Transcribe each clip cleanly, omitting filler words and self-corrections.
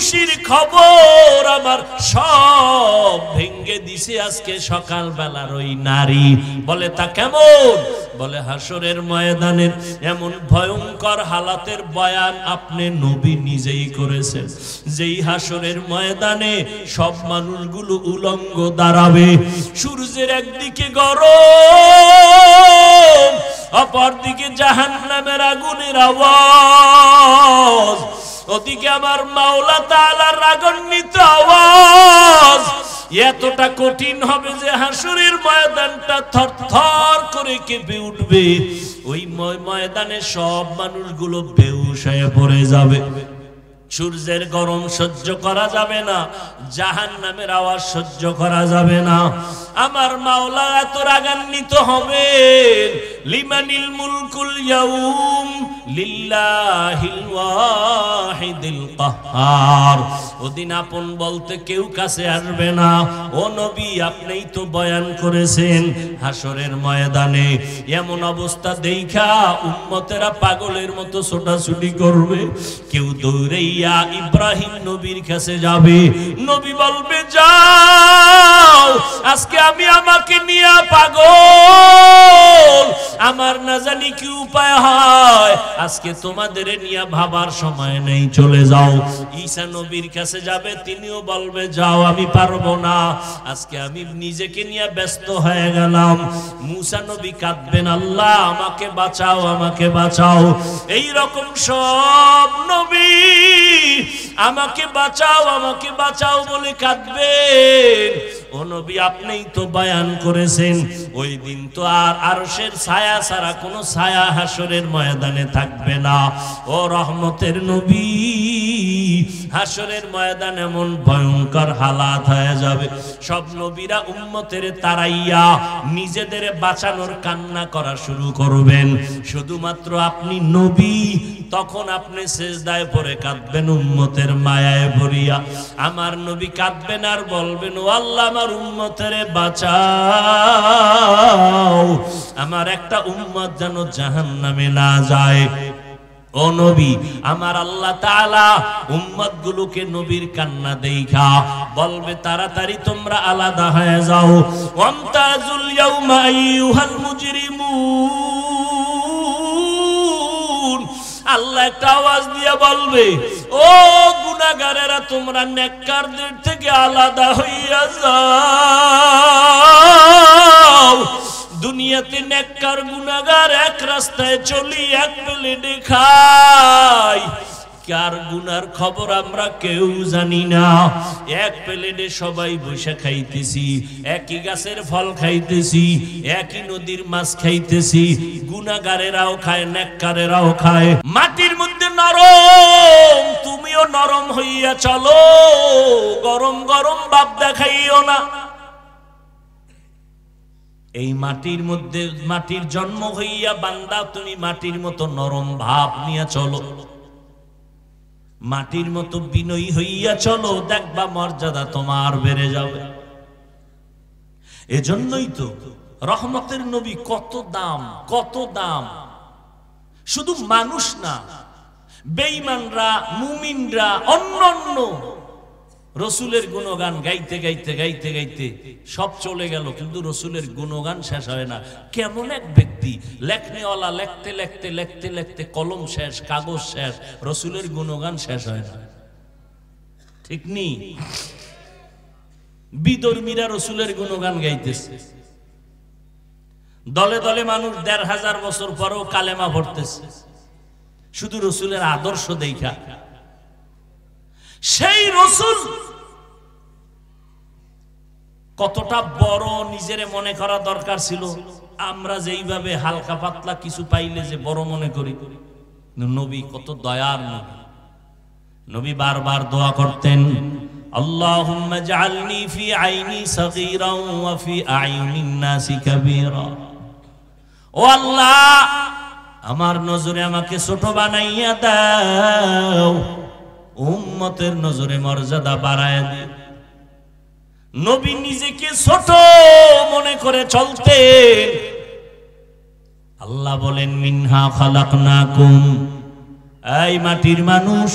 খুশির খবর আমার সব ভেঙ্গে দিছে আজকে সকাল বেলার ওই নারী। বলে তা কেমন? বলে হাসরের ময়দানের এমন ভয়ঙ্কর হালাতের বয়ান আপনি নবী নিজেই করেছেন, যেই হাসরের ময়দানে সব মানুষগুলো উলঙ্গ দাঁড়াবে, সূর্যের একদিকে গরম, অপরদিকে জাহান্নামের আগুনের আওয়াজ, ওদিকে আমার মাওলা তাআলার রাগান্বিত আওয়াজ। এতটা কঠিন হবে যে হাসরের ময়দানটা থরথর করে কেঁপে উঠবে। ওই ময়দানে সব মানুষগুলো বেহুশ হয়ে পড়ে যাবে। সূর্যের গরম সহ্য করা যাবে না, জাহান্নামের আওয়াজ সহ্য করা যাবে না। আমার মাওলা এত রাগান্বিত হবেন, লিমানিল মুলকুল ইয়াউম লিল্লাহিল ওয়াহিদিল কাহ্হার। ওদিন আপন বলতে কেউ কাছে আসবে না। ও নবী, আপনিই তো বয়ান করেছেন হাসরের ময়দানে এমন অবস্থা দেখা উম্মতেরা পাগলের মতো ছোটাছুটি করবে। কেউ দৌড়াইয়া ইব্রাহিম নবীর কাছে যাবে, নবী বলবে যাও, আজকে আমি আমাকে নিয়ে পাগল, আমার না জানি কি উপায় হয়, আজকে তোমাদের নিয়ে ভাবার সময় নেই, চলে যাও। ঈসা নবীর কাছে যাবে, তিনিও বলবে যাও, আমি পারবো না, আজকে আমি নিজেকে নিয়ে ব্যস্ত হয়ে গেলাম। মুসা নবী কাঁদবেন, আল্লাহ আমাকে বাঁচাও, আমাকে বাঁচাও। এই রকম সব নবী আমাকে বাঁচাও, আমাকে বাঁচাও বলে কাঁদবেন। ও নবী, আপনিই তো বয়ান করেছেন ওই দিন তো আর আরশের ছায়া ছাড়া কোনো ছায়া হাসরের ময়দানে থাকবে না। ও রহমতের নবী, হাসরের ময়দান এমন ভয়ঙ্কর হালাত হয়ে যাবে, সব নবীরা উম্মতের তারাইয়া নিজেদের বাঁচানোর কান্না করা শুরু করবেন। শুধুমাত্র আপনি নবী, তখন আপনি সিজদায় পড়ে কাঁদবেন উম্মতের মায়ায় ভরিয়া। আমার নবী কাঁদবেন আর বলবেন, ও আল্লাহ আমার উম্মতের বাঁচাও, আমার একটা উম্মত যেন জাহান্নামে না যায়। ও নবী, আমার আল্লাহ তাআলা উম্মত গুলোকে নবীর কান্না দেখা বলবে তাড়াতাড়ি তোমরা আলাদা হয়ে যাও। ওয়ামতাজুল ইয়াউমা আইয়ুহাল মুজরিমুন, আল্লাহ একটা আওয়াজ দিয়ে বলবে, ও গুনাহগারেরা তোমরা নেককারদের থেকে আলাদা হইয়া যাও। দুনিয়াতে নেককার গুনাহগার এক রাস্তায় চলি, এক প্লেটে খাই, কার গুনার খবর আমরা কেউ জানি না। এক প্লেটে সবাই বসে খাইতেছি, একই গাছের ফল খাইতেছি, একই নদীর মাছ খাইতেছি। গুনাহগারেরাও খায়, নেককারেরাও খায়। মাটির মধ্যে নরম, তুমিও নরম হইয়া চলো, গরম গরম ভাব দেখাইও না। এই মাটির মধ্যে মাটির জন্ম হইয়া বান্দা, তুমি মাটির মতো নরম ভাব নিয়ে চলো, মাটির মতো বিনয়ী হইয়া চলো, দেখবা মর্যাদা তোমার বেড়ে যাবে। এজন্যই তো রহমতের নবী কত দাম, কত দাম। শুধু মানুষ না, বেঈমানরা, মুমিনরা, অন্যান্য রসুলের গুণগান গাইতে গাইতে গাইতে গাইতে সব চলে গেল, কিন্তু রসুলের গুণগান শেষ হয় না। কেমন এক ব্যক্তি, লেখনেওয়ালা লেখতে লেখতে লেখতে লেখতে কলম শেষ, কাগজ শেষ, রসুলের গুণগান শেষ হয় না। ঠিক নি? বিধর্মীরা রসুলের গুণগান গাইতেছে, দলে দলে মানুষ ১৫০০ বছর পরেও কালেমা পড়তেছে, শুধু রসুলের আদর্শ দেখা। সেই রসুল কতটা বড় নিজেরে মনে করা দরকার ছিল। আমরা যেইভাবে হালকা পাতলা কিছু পাইলে যে বড় মনে করি, নবী কত দয়ার নবী। নবী বারবার দোয়া করতেন, আল্লাহুম্মা জাআলনি ফি আইনি সাগীরান ওয়া ফি আইনিন নাসি কাবীরা। ও আল্লাহ, আমার নজরে আমাকে ছোট বানাইয়া দাও, উম্মতের নজরে মর্যাদা বাড়ায় দিও। নবী নিজেকে ছোট মনে করে চলতেন। আল্লাহ বলেন, মিনহা খালাকনাকুম, এই মাটির মানুষ,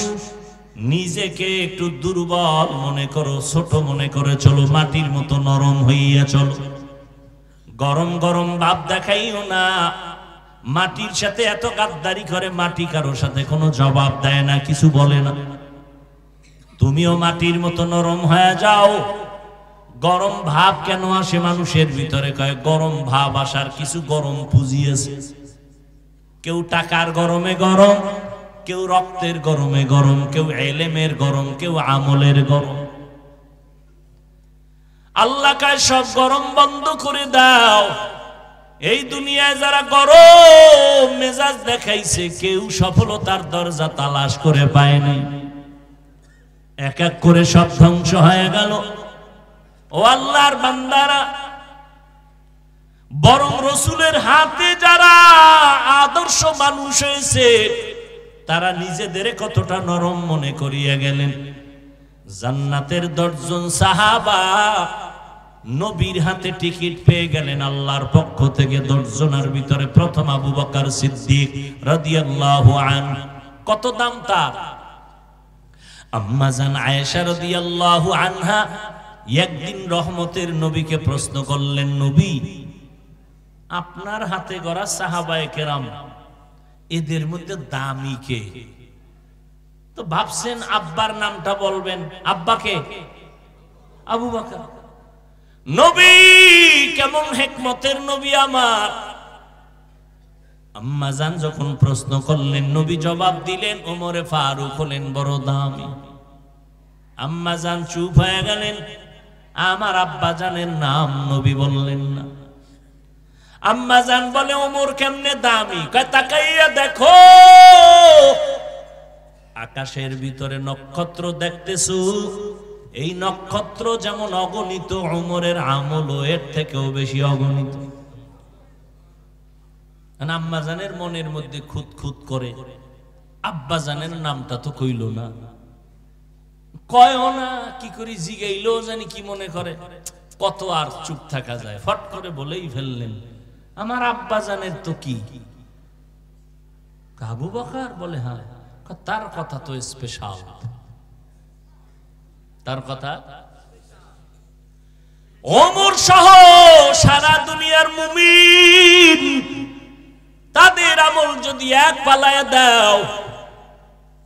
নিজেকে একটু দুর্বল মনে করো, ছোট মনে করে চলো, মাটির মতো নরম হইয়া চলো। গরম গরম ভাব দেখাইও না। মাটির সাথে এত গাদ্দারি করে, মাটি কারো সাথে কোনো জবাব দেয় না, কিছু বলে না। তুমিও মাটির মতো নরম হয়ে যাও। গরম ভাব কেন আসে মানুষের ভিতরে? কয় গরম ভাব আসার কিছু গরম পুঁজি আছে। কেউ টাকার গরমে গরম, কেউ রক্তের গরমে গরম, কেউ এলেমের গরম, কেউ আমলের গরম। আল্লাহ কয় সব গরম বন্ধ করে দাও। এই দুনিয়ায় যারা গরম মেজাজ দেখাইছে, কেউ সফলতার দরজা তালাশ করে পায়নি। এক এক করে সব ধ্বংস হয়ে গেল। ও আল্লাহর বান্দারা, বরং রসুলের হাতে যারা আদর্শ মানুষ হয়েছে, তারা নিজেদের কতটা নরম মনে করিয়া গেলেন। জান্নাতের 10 জন সাহাবা নবীর হাতে টিকিট পেয়ে গেলেন আল্লাহর পক্ষ থেকে। 10 জনের ভিতরে প্রথম আবু বকর সিদ্দিক রাদিয়াল্লাহু আনহু। কত দাম তার? আম্মা জান আয়েশা রাদিয়াল্লাহু আনহা একদিন রহমতের নবীকে প্রশ্ন করলেন, নবী, আপনার হাতে গড়া সাহাবায়ে কেরাম, এদের মধ্যে দামি কে? তো ভাবছেন আব্বার নামটা বলবেন। আব্বাকে? আবু বকর। নবী কেমন হিকমতের নবী আমার। আম্মা জান যখন প্রশ্ন করলেন, নবী জবাব দিলেন, ওমরে ফারুক হলেন বড় দামি। আম্মা জান চুপ হয়ে গেলেন। আমার আব্বা জানের নাম নবী বললেন না। আম্মা জান বলে, ওমর কেমনে দামি? কয় তাকাইয়া দেখো, আকাশের ভিতরে নক্ষত্র দেখতেছো, এই নক্ষত্র যেমন অগণিত, ওমরের আমলও এর থেকেও বেশি অগণিত। আম্মা জানের মনের মধ্যে খুঁত খুঁত করে, আব্বা জানের নামটা তো কইল না, কয়ও না, কি করি জিগাইলো জানি কি মনে করে। কত আর চুপ থাকা যায়, ফট করে বলেই ফেললেন, আমার আব্বা জানের তো কি? আবু বকর? বলে হ্যাঁ। তার কথা তো স্পেশাল, তার কথা। ওমর সহ সারা দুনিয়ার মুমিন, তাদের আমল যদি এক পালায় দাও,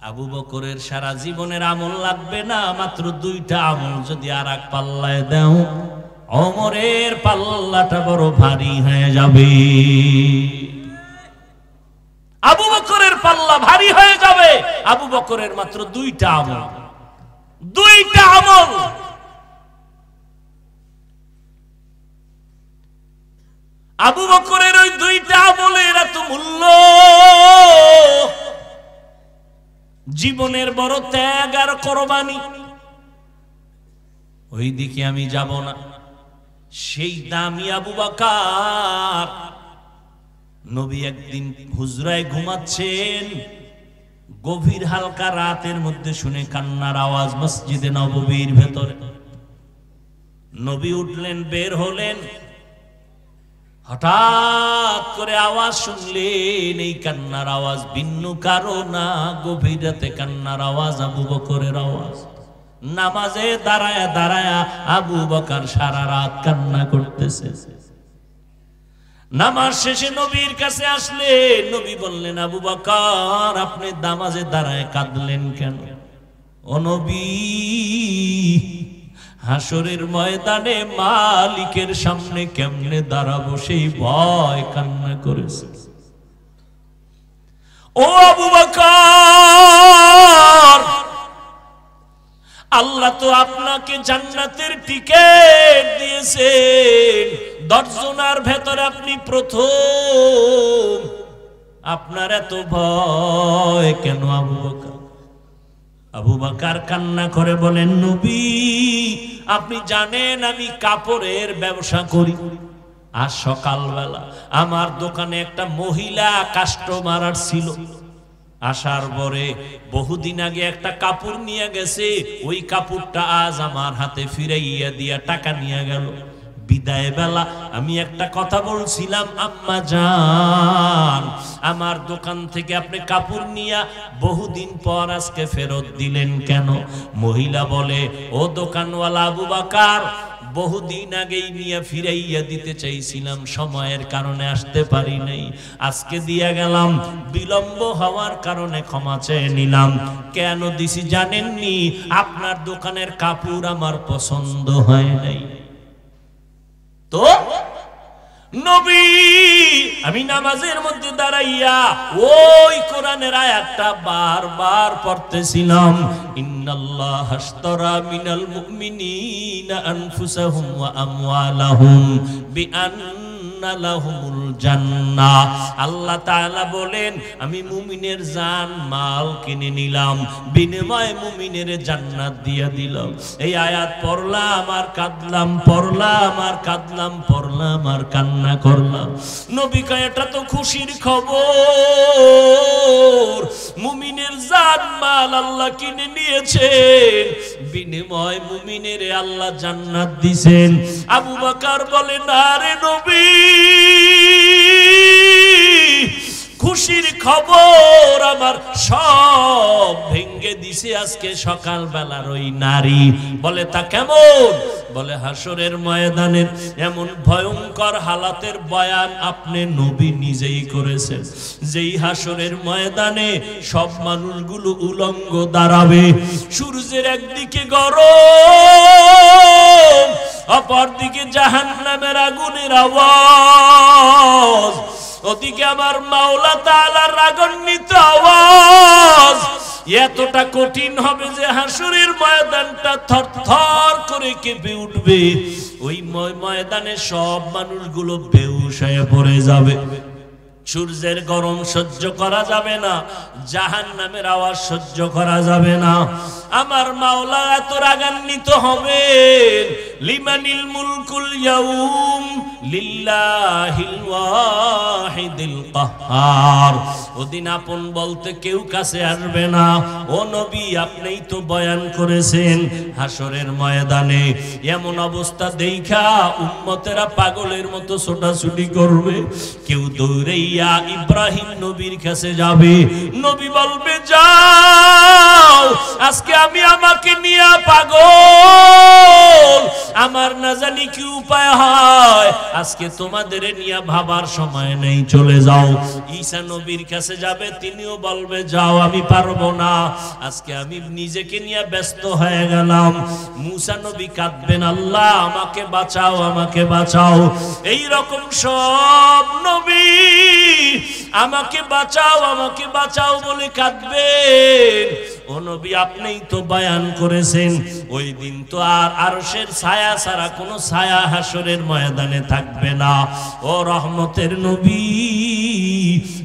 আবু বকরের সারা জীবনের আমল লাগবে না। মাত্র 2টা আমল যদি আর এক পাল্লায় দাও, ওমরের পাল্লাটা বড় ভারী হয়ে যাবে। আবু বকরের পাল্লা ভারী হয়ে যাবে। আবু বকরের মাত্র 2টা আমল, 2টা আমল। আবু বকরের ওই 2টা আমলের এত মূল্য, জীবনের বড় ত্যাগ আর কোরবানি। ওই দিকে আমি যাব না। সেই দামি আবু বকর, নবী একদিন হুজরায় ঘুমাচ্ছেন, গভীর হালকা রাতের মধ্যে শুনে কান্নার আওয়াজ মসজিদে নববীর ভেতরে। নবী উঠলেন, বের হলেন, হঠাৎ করে আওয়াজ শুনলেন। এই কান্নার আওয়াজ ভিন্ন কারো না, গভীর রাতে কান্নার আওয়াজ আবু বকরের আওয়াজ। নামাজে দাঁড়ায়া দাঁড়ায়া আবু বকর সারা রাত কান্না করতেছে। নামাজ শেষে নবীর কাছে আসলেন। নবী বললেন, আবু বকর, আপনি নামাজে দাঁড়ায় কাঁদলেন কেন? ও নবী, হাসরের ময়দানে মালিকের সামনে কেমনে দাঁড়াবো সেই ভয় কান্না করেছে। ও আবু বকর, আল্লাহ তো আপনাকে জান্নাতের টিকেট দিয়েছেন। 10 জনের ভেতরে আপনি প্রথম। আপনার এত ভয় কেন আবু বকর? আবু বকর কান্না করে বলেন, নবী, আপনি জানেন আমি কাপড়ের ব্যবসা করি। আজ সকালবেলা আমার দোকানে একটা মহিলা কাস্টমার ছিল। আসার পরে বহুদিন আগে একটা কাপড় নিয়ে গেছে। ওই কাপড়টা আজ আমার হাতে ফিরাইয়া দিয়া টাকা নিয়ে গেল। বিদায় বেলা আমি একটা কথা বলছিলাম, আম্মা জান আমার দোকান থেকে আপনি কাপড় নিয়া বহুদিন পর আজকে ফেরত দিলেন কেন? মহিলা বলে, ও দোকানওয়ালা আবু বকর, বহুদিন আগেই নিয়ে ফিরাইয়া দিতে চাইছিলাম, সময়ের কারণে আসতে পারি নাই, আজকে দিয়া গেলাম, বিলম্ব হওয়ার কারণে ক্ষমা চেয়ে নিলাম। কেন দিছি জানেননি? আপনার দোকানের কাপড় আমার পছন্দ হয় নাই। তো নবী আমি নামাজের মধ্যে দাঁড়াইয়া ওই কোরআনের আয়াতটা বারবার পড়তেছিলাম, ইন্নাল্লাহ আশতারা মিনাল মুমিনিনা আনফুসাহুম ওয়া আমওয়ালাহুম বিআন্না লাহুমুল জান্নাহ। আল্লাহ তাআলা বলেন, আমি মুমিনের জান মাল কিনে নিলাম, বিনিময়ে মুমিনের জান্নাত দিয়া দিলাম। এই আয়াত পড়লাম আর কাঁদলাম, পড়লাম আর কাঁদলাম, পড়লাম আর কান্না করলাম। নবী কয়, এটা তো খুশির খবর, মুমিনের জান মাল আল্লাহ কিনে নিয়েছেন, বিনিময়ে মুমিনের আল্লাহ জান্নাত দিবেন। আবু বকর বলে, না রে নবী, খুশির খবর আমার সব ভেঙ্গে দিছে আজকে সকাল বেলার ওই নারী। বলে, তা কেমন? বলে, হাসরের ময়দানের এমন ভয়ঙ্কর হালাতের বয়ান আপনি নবী নিজেই করেছেন, যেই হাসরের ময়দানে সব মানুষগুলো উলঙ্গ দাঁড়াবে, সূর্যের একদিকে গরম, অপর দিকে জাহান্নামের আগুনের আওয়াজ, ওদিকে আমার মাওলা তাআলার রাগান্বিত আওয়াজ। এতটা কঠিন হবে যে হাসরের ময়দানটা থরথর করে কেঁপে উঠবে, ওই ময়দানে সব মানুষগুলো বেহুশ হয়ে পড়ে যাবে। সূর্যের গরম সহ্য করা যাবে না, জাহান্নামের আওয়াজ সহ্য করা যাবে না। আমার মাওলা এত রাগান্বিত হবেন, লিমানিল মুলকুল ইয়াউম লিল্লাহিল ওয়াহিদিল কাহ্হার। ওদিন আপন বলতে কেউ কাছে আসবে না। ও নবী, আপনিই তো বয়ান করেছেন হাসরের ময়দানে এমন অবস্থা দেইখা উম্মতেরা পাগলের মতো ছোটাছুটি করবে, কেউ দৌড়াইয়া ইব্রাহিম নবীর কাছে যাবে, নবী বলবে, যাও, আজকে আমি আমাকে নিয়ে পাগল, আমার না জানি কি উপায় হয়, আজকে তোমাদের নিয়ে ভাবার সময় নেই, চলে যাও। ঈসা নবীর কাছে যাবে, তিনিও বলবে, যাও, আমি পারবো না, আজকে আমি নিজেকে নিয়ে ব্যস্ত হয়ে গেলাম। মুসা নবী কাঁদবেন, আল্লাহ আমাকে বাঁচাও, আমাকে বাঁচাও। এই রকম সব নবী আমাকে বাঁচাও, আমাকে বাঁচাও বলে কাঁদবেন। ও নবী, আপনিই তো বয়ান করেছেন ওই দিন তো আর আরশের ছায়া ছাড়া কোনো ছায়া হাসরের ময়দানে থাকবে না। ও রহমতের নবী,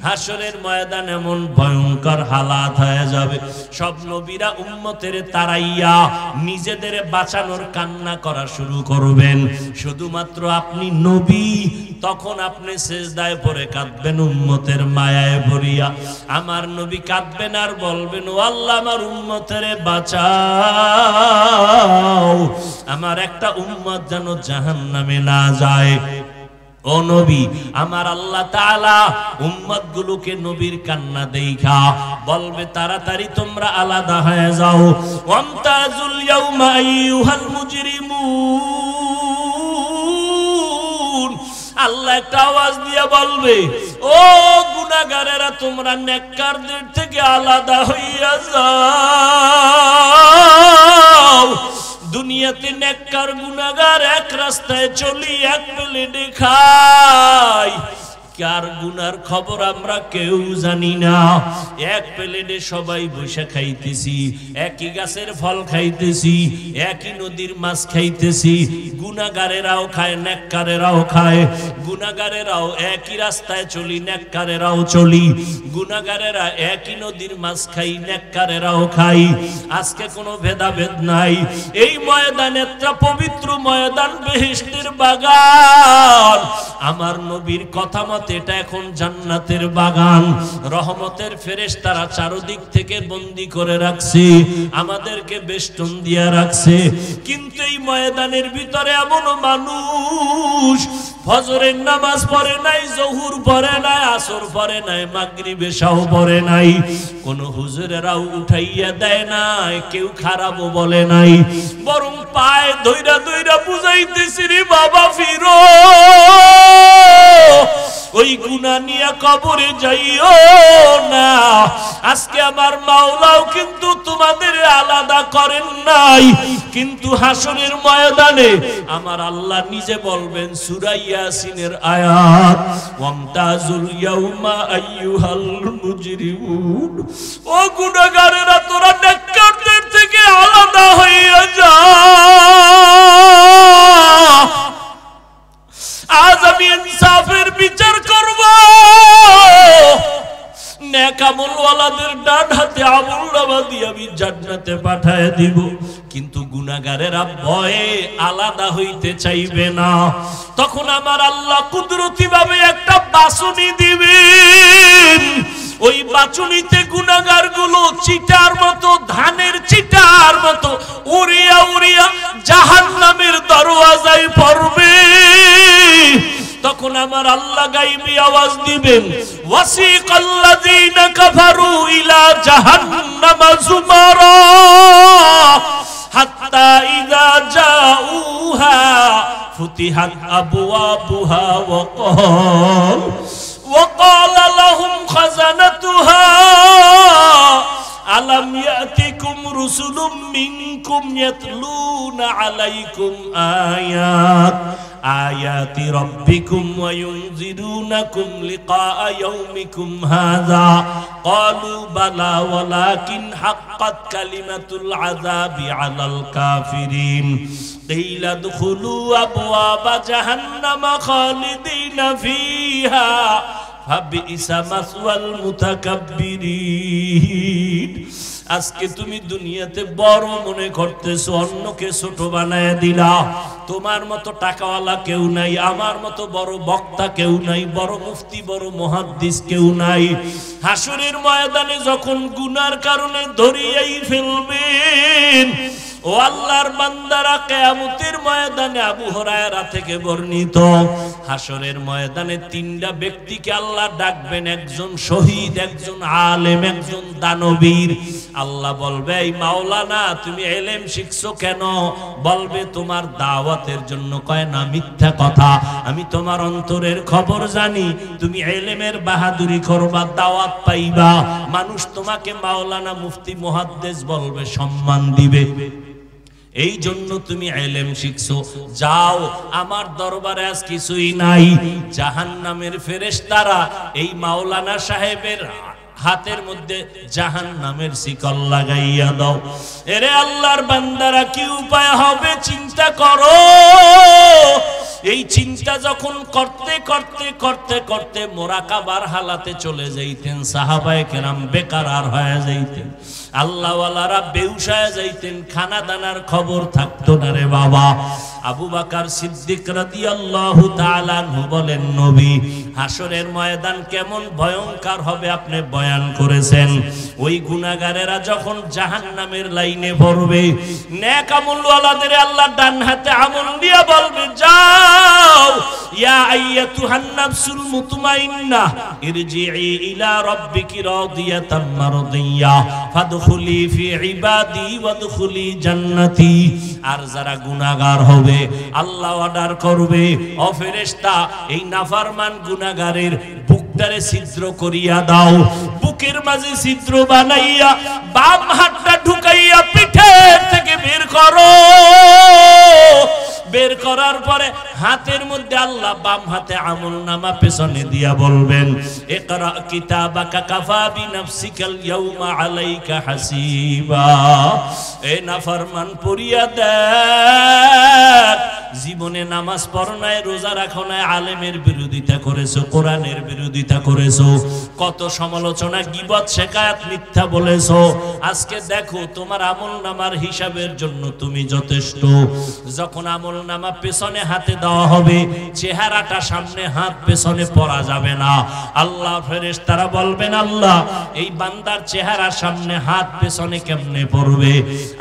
হাসরের ময়দান এমন ভয়ঙ্কর হালাত হয়ে যাবে, সব নবীরা উম্মতের তাড়াইয়া নিজেদের বাঁচানোর কান্না করা শুরু করবেন। শুধুমাত্র আপনি নবী, তখন আপনি সিজদায় পড়ে কাঁদবেন উম্মতের মায়ায় ভরিয়া। আমার নবী কাঁদবেন আর বলবেন, ও আল্লাহ, আমার উম্মতের বাঁচাও, আমার একটা উম্মত যেন জাহান্নামে না যায়। ও নবী, আমার আল্লাহ তাআলা উম্মতগুলোকে নবীর কান্না দেইখা বলবে, তাড়াতাড়ি তোমরা আলাদা হয়ে যাও। ওয়ামতাজুল ইয়াউমা আইয়ুহাল মুজরিমুন। আল্লাহ একটা আওয়াজ দিয়ে বলবে, ও গুনাহগারেরা, তোমরা নেককারদের থেকে আলাদা হইয়া যাও। দুনিয়াতে নেককার গুনাহগার এক রাস্তায় চলি, এক প্লেটে খাই, কার গুনার খবর আমরা কেউ জানি না। এক প্লেটে সবাই বসে খাইতেছি, একই গাছের ফল খাইতেছি, একই নদীর মাছ খাইতেছি। গুনাহগারেরাও খায়, নেককারেরাও খায়। গুনাহগারেরাও একই রাস্তায় চলি, নেককারেরাও চলি। গুনাহগারেরা একই নদীর মাছ খাই, নেককারেরাও খাই। আজকে কোনো ভেদাভেদ নাই। এই ময়দান একটা পবিত্র ময়দান, বেহেশতের বাগান। আমার নবীর কথা মতে এটা এখন জান্নাতের বাগান, রহমতের ফেরেশতারা চারদিক থেকে বন্দী করে রাখছে, আমাদেরকে বেষ্টন দিয়া রাখছে। কিন্তু এই ময়দানের ভিতরে এমন মানুষ ফজরের নামাজ পড়ে নাই, জোহর পড়ে নাই, আসর পড়ে নাই, মাগরিব এশাও পড়ে নাই, কোন হুজুরেরাও উঠাইয়া দেয় নাই, কেউ খারাপও বলে নাই, বরং পায়ে ধইরা ধইরা বুঝাইতেছি রে বাবা ফিরো, ওই গুনাহ নিয়ে কবরে যাইও না। আজকে আমার মাওলাও কিন্তু তোমাদের আলাদা করেন নাই, কিন্তু হাসরের ময়দানে আমার আল্লাহ নিজে বলবেন সূরা ইয়াসিনের আয়াত, ওয়ামতাজুল ইয়াউমা আইয়ুহাল মুজরিমুন, ও গুনাহগারেরা তোরা নেককারদের থেকে আলাদা হইয়া যা। আজ আমি ইনসাফের বিচার করব, নেক আমলওয়ালাদের ডান হাতে আমলনামা দিয়ে আমি জান্নাতে পাঠায় দিব, কিন্তু গুনাহগারেরা ভয়ে আলাদা হইতে চাইবে না। তখন আমার আল্লাহ কুদরতি ভাবে একটা বাছুনি দিবেন, ওই বাছুনিতে গুনাহগার গুলো চিটার মতো, ধানের চিটার মতো উড়িয়া উড়িয়া জাহান্নামের দরওয়াজায় পড়বে। তখন আমার আল্লাহ গায়বী আওয়াজ দিবেন, ওয়াসিকাল্লাযীনা কাফারু ইলা জাহান্নামা যুমারা হাত্তা ইযা জাউহা ফুতিহাত আবওয়াবুহা ওয়াকাল লাহুম খাযানাতুহা আলাম ইয়াতিকুম রুসুলুম মিনকুম ইয়াতলুনা আলাইকুম আয়াতি রাব্বিকুম ওয়া ইউনযিরুনাকুম লিকাআ ইয়াউমিকুম হাযা ক্বালু বালা ওয়ালাকিন হাক্কাত কালিমাতুল আযাবি আলাল কাফিরিন কিলা দুখুলু আবওয়াবা জাহান্নামা খালিদিনা ফিহা ফাবিইসা মাসওয়াল মুতাকাব্বিরিন। আজকে তুমি দুনিয়াতে বড় মনে করতেছো, অন্যকে ছোট বানায় দিলা। তোমার মতো টাকাওয়ালা কেউ নাই, আমার মতো বড় বক্তা কেউ নাই, বড় মুফতি বড় মুহাদ্দিস কেউ নাই। হাসরের ময়দানে যখন গুনার কারণে ধরিয়াই ফেলবেন, ও আল্লাহর বান্দারা, কিয়ামতের ময়দানে আবু হুরায়রা থেকে বর্ণিত, হাসরের ময়দানে তিনটা ব্যক্তিকে আল্লাহ ডাকবেন, একজন শহীদ, একজন আলেম, একজন দানবীর। আল্লাহ বলবে, এই মাওলানা তুমি ইলম শিখছো কেন? বলবে তোমার দাওয়াতের জন্য। কয় না, মিথ্যা কথা, আমি তোমার অন্তরের খবর জানি, তুমি ইলমের বাহাদুরি করবা, দাওয়াত পাইবা, মানুষ তোমাকে মাওলানা মুফতি মুহাদ্দিস বলবে, সম্মান দিবে, এই জন্য তুমি ইলম শিখছো। যাও, আমার দরবারে আজ কিছুই নাই। জাহান্নামের ফেরেশতারা এই মাওলানা সাহেবের হাতের মধ্যে জাহান্নামের শিকল লাগাইয়া দাও। এরে আল্লাহর বান্দারা, কি উপায় হবে চিন্তা করো। এই চিন্তা যখন করতে করতে করতে করতে মুরাকাবার হালাতে চলে যাইতেন, সাহাবায়ে কেরাম বেকারার হয়ে যাইতেন, আল্লাহওয়ালারা বেউসায় যাইতেন, খানা দানার খবর থাকতো না রে বাবা। আবু বকর সিদ্দিক রাদিয়াল্লাহু তাআলা আনহু বলেন, নবী হাসরের ময়দান কেমন ভয়ঙ্কর হবে আপনি বয়ান করেছেন। ওই গুনাহগারেরা যখন জাহান্নামের লাইনে পড়বে, নেক আমলওয়ালাদের আল্লাহ ডান হাতে আমল দিয়া বলবে, যাও ইয়া আইয়াতুহান নাফসুল মুতমাইন্নাহ ইরজিই ইলা রাব্বিকি রাদিয়াতাম মারদিয়া ফাদখুলি ফি ইবাদি ওয়াদখুলি জান্নাতি। আর যারা গুনাহগার হবে, আল্লাহ অর্ডার করবে, ও ফেরেশতা, এই নাফরমান গুনাহগারের বুকটারে ছিদ্র করিয়া দাও। বুকের মাঝে ছিদ্র বানাইয়া বাম হাতটা ঢুকাইয়া পিঠের থেকে বের করো। বের করার পরে হাতের মধ্যে আল্লাহ বাম হাতে আমলনামা পেছনে দিয়া বলবেন, ইকরা কিতাবাকা কাফা বিনাফসিকাল ইয়াউমা আলাইকা হাসিবা। এ নাফরমান পড়িয়া দেখ, জীবনে নামাজ পড়ো নাই, রোজা রাখো নাই, আলেমের বিরোধিতা করেছো, কোরআনের বিরোধিতা করেছো, কত সমালোচনা, গীবত, শিকায়াত, মিথ্যা বলেছো। আজকে দেখো তোমার আমলনামার হিসাবের জন্য তুমি যথেষ্ট। যখন আমলনামা পেছনে হাতে দেওয়া হবে, চেহারাটা সামনে, হাত পেছনে পড়া যাবে না। আল্লাহ ফেরেশতারা বলবেন, আল্লাহ এই বান্দার চেহারা সামনে, হাত পেছনে কেমনে পড়বে?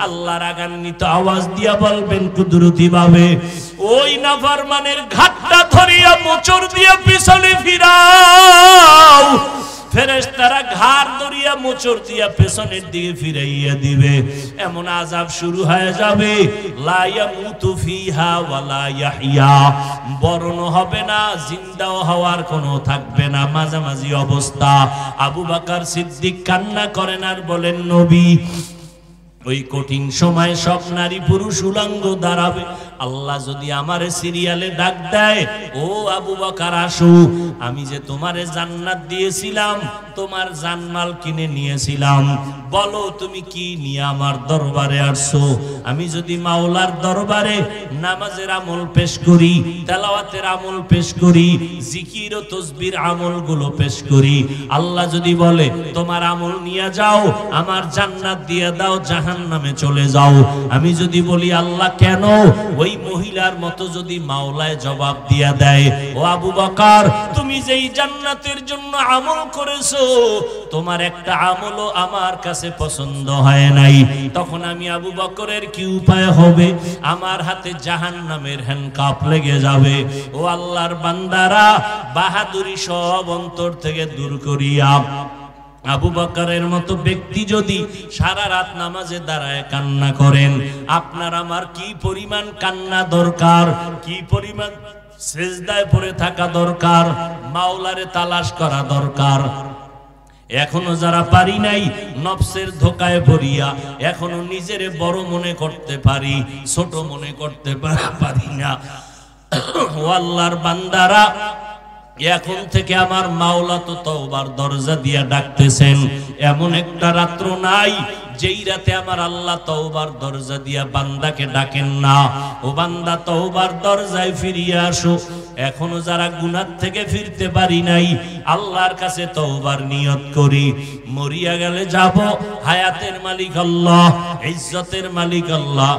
আল্লাহ রাগান্বিত আওয়াজ দিয়া বলবেন কুদরতি ভাবে, ওই নাফরমানের ঘাটটা ধরিয়া মোচড় দিয়া পিছনে ফিরাও। ফেরেশতারা ঘাড় ধরিয়া মোচড় দিয়া পেছনের দিকে ফিরাইয়া দিবে। এমন আযাব শুরু হয়ে যাবে, লা ইয়ামুতু ফিহা ওয়ালা ইয়াহইয়া, মরণও হবে না, জিন্দাও হওয়ার কোনো থাকবে না, মাঝামাঝি অবস্থা। আবু বকর সিদ্দিক কান্না করেন আর বলেন, নবী ওই কঠিন সময় সব নারী পুরুষ উলঙ্গ দাঁড়াবে, আল্লাহ যদি আমারে সিরিয়ালে ডাক দেয়, ও আবু বকর আসো, আমি যে তোমারে জান্নাত দিয়েছিলাম, তোমার জানমাল কিনে নিয়েছিলাম, বলো তুমি কি নিয়ে আমার দরবারে আসছো? আমি যদি মাওলার দরবারে নামাজের আমল পেশ করি, তেলাওয়াতের আমল পেশ করি, জিকির ও তাসবির আমলগুলো পেশ করি, আল্লাহ যদি বলে তোমার আমল নিয়ে যাও, আমার জান্নাত দিয়ে দাও, জাহান্নামে চলে যাও, আমি যদি বলি আল্লাহ কেন, ওই মহিলার মতো যদি মাওলায় জবাব দিয়া দেয়, ও আবু বকর তুমি যেই জান্নাতের জন্য আমল করেছো, তোমার একটা আমলও আমার কাছে পছন্দ হয় নাই, তখন আমি আবু বকরের কি উপায় হবে? আমার হাতে জাহান্নামের হ্যান্ডকাপ লেগে যাবে। ও আল্লাহর বান্দারা, বাহাদুরি সব অন্তর থেকে দূর করিয়া আবু বকরের মতো ব্যক্তি যদি সারা রাত নামাজে দাঁড়ায় কান্না করেন, আপনার আমার কি পরিমাণ কান্না দরকার, কি পরিমাণ সিজদায় পড়ে থাকা দরকার, মাওলারে তালাশ করা দরকার। এখনো যারা পারি নাই, নফসের ধোকায় পড়িয়া এখনো নিজেরে বড় মনে করতে পারি, ছোট মনে করতে পারি না। ও আল্লাহর বান্দারা, এখন থেকে আমার মাওলা তো তওবার দরজা দিয়া ডাকতেছেন। এমন একটা রাত্র নাই যেই রাতে আমার আল্লাহ তওবার দরজা দিয়া বান্দাকে ডাকেন না, ও বান্দা তওবার দরজায় ফিরিয়ে আসো। এখনো যারা গুনাহ থেকে ফিরতে পারি নাই, আল্লাহর কাছে তওবার নিয়ত করি, মরিয়া গেলে যাব, হায়াতের মালিক আল্লাহ, ইজ্জতের মালিক আল্লাহ,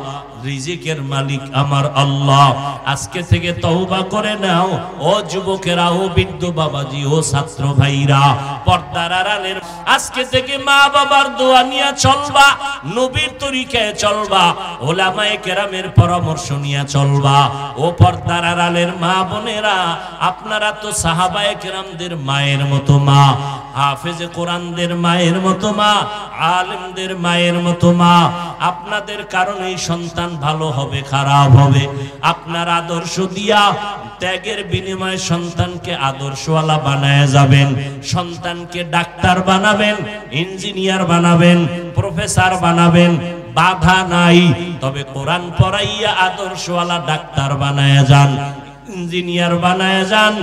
রিজিকের মালিক আমার আল্লাহ। আজকে থেকে তওবা করে নাও ও যুবকেরা, ও বৃদ্ধ বাবাজি, ও ছাত্র ভাইরা, পর্দার আড়ালের আজকে থেকে মা বাবার দোয়া নিয়ে চলবা, নবীর তরিকায় চলবা, ওলামায়ে কেরামের পরামর্শ নিয়ে চলবা। ও পর্দার আড়ালের মা বোনেরা, আপনারা তো সাহাবায়ে কেরামদের মায়ের মতো মা, হাফেজে কোরআনদের মায়ের মতো মা, আলেমদের মায়ের মতো মা। আপনাদের কারণে সন্তান ভালো হবে, খারাপ হবে, আপনার আদর্শ দিয়া ত্যাগের বিনিময়ে সন্তানকে আদর্শওয়ালা বানায় যাবেন, সন্তানকে ডাক্তার বানাবেন, ইঞ্জিনিয়ার বানাবেন, প্রফেসর বানাবেন, বাধা নাই। তবে কোরআন পড়াইয়া আদর্শওয়ালা ডাক্তার বানায় যান, ইঞ্জিনিয়ার বানায় যান,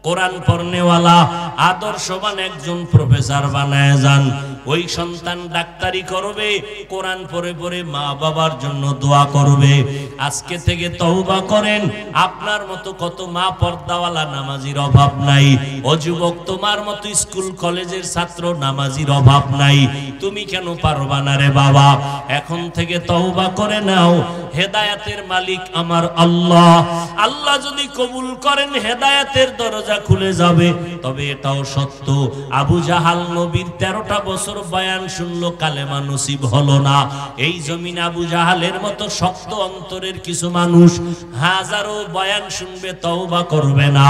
কোরআন পড়নেওয়ালা আদর্শবান একজন প্রফেসর বানায় যান। ওই সন্তান ডাক্তারি করবে, কোরআন পড়ে পড়ে মা বাবার জন্য দোয়া করবে। আজকে থেকে তওবা করেন, আপনার মতো কত মা পর্দাওয়ালা নামাজির অভাব নাই। ও যুবক, তোমার মতো স্কুল কলেজের ছাত্র নামাজির অভাব নাই, তুমি কেন পারবা না রে বাবা? এখন থেকে তওবা করে নাও, হেদায়েতের মালিক আমার আল্লাহ। আল্লাহ যদি কবুল করেন, হেদায়েতের দরজা খুলে যাবে। তবে এটাও সত্য, আবু জাহাল নবীর 13টা বছর বয়ান শুনলো, কালেমা নসিব হলো না। এই জমিন আবু জাহালের মতো শক্ত অন্তরের কিছু মানুষ হাজারো বয়ান শুনবে, তওবা করবে না,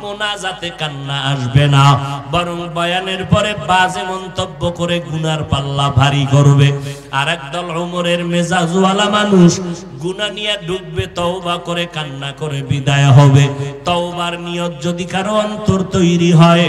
মোনাজাতে কান্না আসবে না, বরং বয়ানের পরে বাজে মন্তব্য করে গুনার পাল্লা ভারী করবে। আর একদল ওমরের মেজাজওয়ালা মানুষ গুনাহ নিয়ে ডুববে, তওবা করে কান্না করে বিদায় হবে। তওবার নিয়ত যদি কারো অন্তর তৈরি হয়,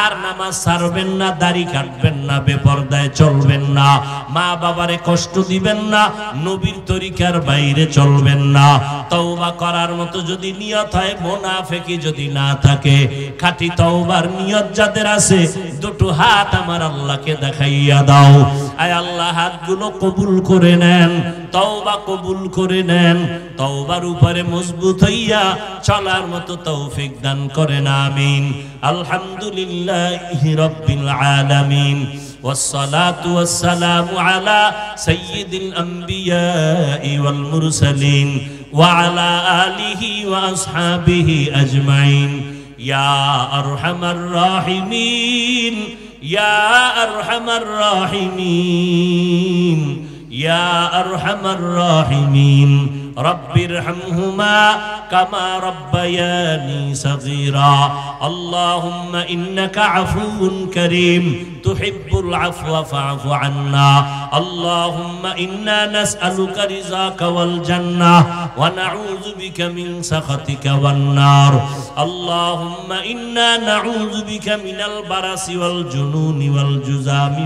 আর নামাজ ছাড়বেন না, দাড়ি কাটবেন না, বেপরদায় চলবেন না, মা বাবারে কষ্ট দিবেন না, নবীর তরিকার বাইরে চলবেন না। তওবা করার মতো যদি নিয়ত হয়, মুনাফিকি যদি না থাকে, খাঁটি তওবার নিয়ত যাদের আছে, দুটো হাত আমার আল্লাহকে দেখাইয়া দাও। আয় আল্লাহ, হাতগুলো আমলগুলো কবুল করে নেন, তওবা কবুল করে নেন, তওবার উপরে মজবুত হইয়া চলার মতো তৌফিক দান করেন, আমিন। আলহামদুলিল্লাহি রাব্বিল আলামিন, ওয়াসসালাতু ওয়াসসালামু আলা সাইয়্যিদিল আমবিয়াই ওয়াল মুরসালিন ওয়া আলা আলিহি ওয়া আসহাবিহি আজমাইন। ইয়া আরহামার রাহিমিন, ইয়া আরহামার রাহিমিন, ইয়া আরহামার রাহিমিন। রব্বিরহামহুমা কামা রব্বায়ানি সগীরা। আল্লাহুম্মা ইন্নাকা আফুউন কারীম তুহিব্বুল আফওয়া ফা'ফু আন্না। আল্লাহুম্মা ইন্না নাসআলুকা রিযাকা ওয়াল জান্নাহ ওয়া নাউযু বিকা মিন সাখাতিকা ওয়ান নার। আল্লাহুম্মা ইন্না নাউযু বিকা মিনাল বারাসি ওয়াল জুনুনি ওয়াল জুযামি